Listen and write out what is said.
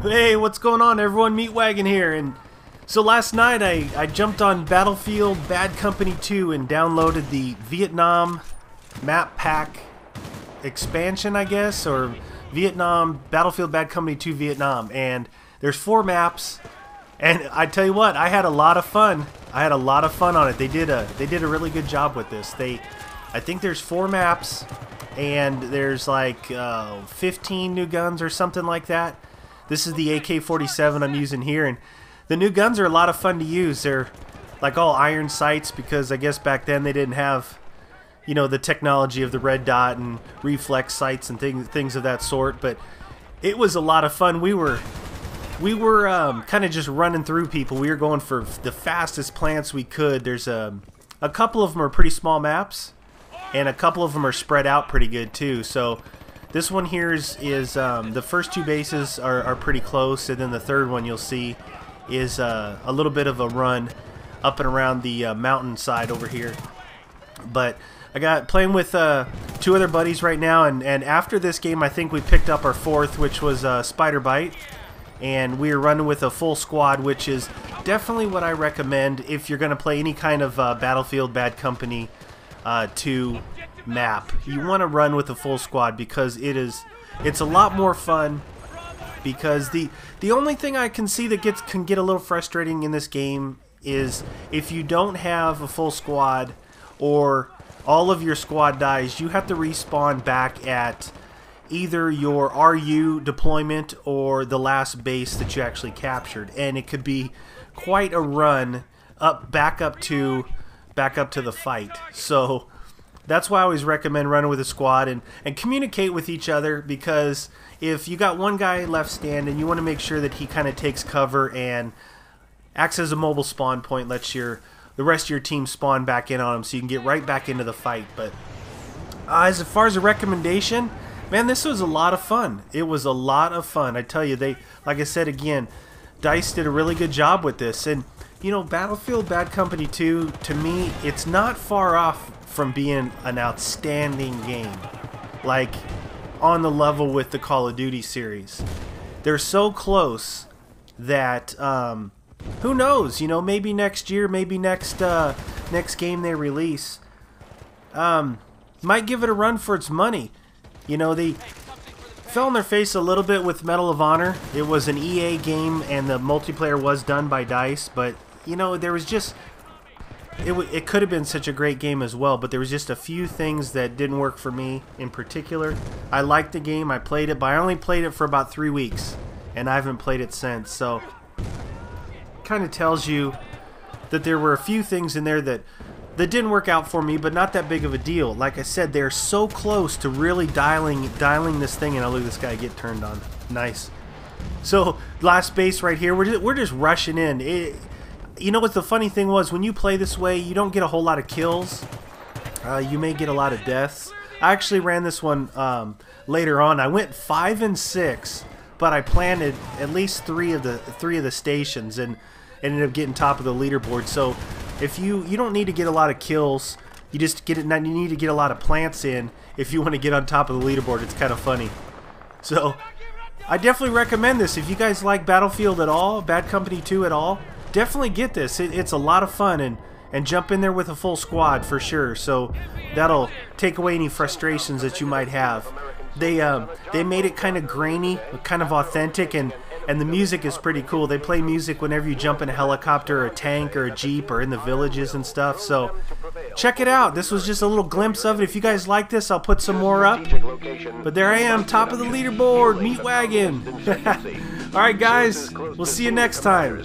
Hey, what's going on everyone? Meat Wagon here. And so last night I jumped on Battlefield Bad Company 2 and downloaded the Vietnam map pack expansion, I guess, or Vietnam Battlefield Bad Company 2 Vietnam. And there's 4 maps, and I tell you what, I had a lot of fun. I had a lot of fun on it. They did a really good job with this. I think there's 4 maps, and there's like 15 new guns or something like that. This is the AK-47 I'm using here, and the new guns are a lot of fun to use. They're like all iron sights because I guess back then they didn't have, you know, the technology of the red dot and reflex sights and things of that sort. But it was a lot of fun. We were kind of just running through people. We were going for the fastest plants we could. There's a couple of them are pretty small maps, and a couple of them are spread out pretty good too. So this one here is the first 2 bases are pretty close, and then the third one you'll see is a little bit of a run up and around the mountain side over here. But I got playing with 2 other buddies right now, and after this game I think we picked up our 4th, which was Spider Bite, and we are running with a full squad, which is definitely what I recommend if you're going to play any kind of Battlefield Bad Company 2 map. You want to run with a full squad because it's a lot more fun. Because the only thing I can see that can get a little frustrating in this game is if you don't have a full squad or all of your squad dies, you have to respawn back at either your RU deployment or the last base that you actually captured, and it could be quite a run back up to the fight. So that's why I always recommend running with a squad and communicate with each other, because if you got one guy left standing, you want to make sure that he kind of takes cover and acts as a mobile spawn point, lets the rest of your team spawn back in on him so you can get right back into the fight. But as far as a recommendation, man, this was a lot of fun. It was a lot of fun. I tell you, like I said again, DICE did a really good job with this. And you know, Battlefield Bad Company 2, to me, it's not far off from being an outstanding game, like on the level with the Call of Duty series. They're so close that who knows, you know, maybe next year, maybe next game they release might give it a run for its money. You know, they fell on their face a little bit with Medal of Honor. It was an EA game and the multiplayer was done by DICE, but you know, there was just it could have been such a great game as well, but there was just a few things that didn't work for me in particular. I liked the game, I played it, but I only played it for about 3 weeks, and I haven't played it since. So kind of tells you that there were a few things in there that didn't work out for me, but not that big of a deal. Like I said, they're so close to really dialing this thing, and I'll look at this guy get turned on. Nice. So last base right here, we're just rushing in. You know what the funny thing was, when you play this way, you don't get a whole lot of kills. You may get a lot of deaths. I actually ran this one later on. I went 5 and 6, but I planted at least 3 of the stations and ended up getting top of the leaderboard. So if you don't need to get a lot of kills, you just you need to get a lot of plants in if you want to get on top of the leaderboard. It's kind of funny. So I definitely recommend this. If you guys like Battlefield at all, Bad Company 2 at all, definitely get this. It's a lot of fun, and jump in there with a full squad for sure. So that'll take away any frustrations that you might have. They made it kind of grainy, kind of authentic, and the music is pretty cool. They play music whenever you jump in a helicopter or a tank or a jeep or in the villages and stuff. So check it out. This was just a little glimpse of it. If you guys like this, I'll put some more up. But there I am, top of the leaderboard, Meat Wagon. Alright guys, we'll see you next time.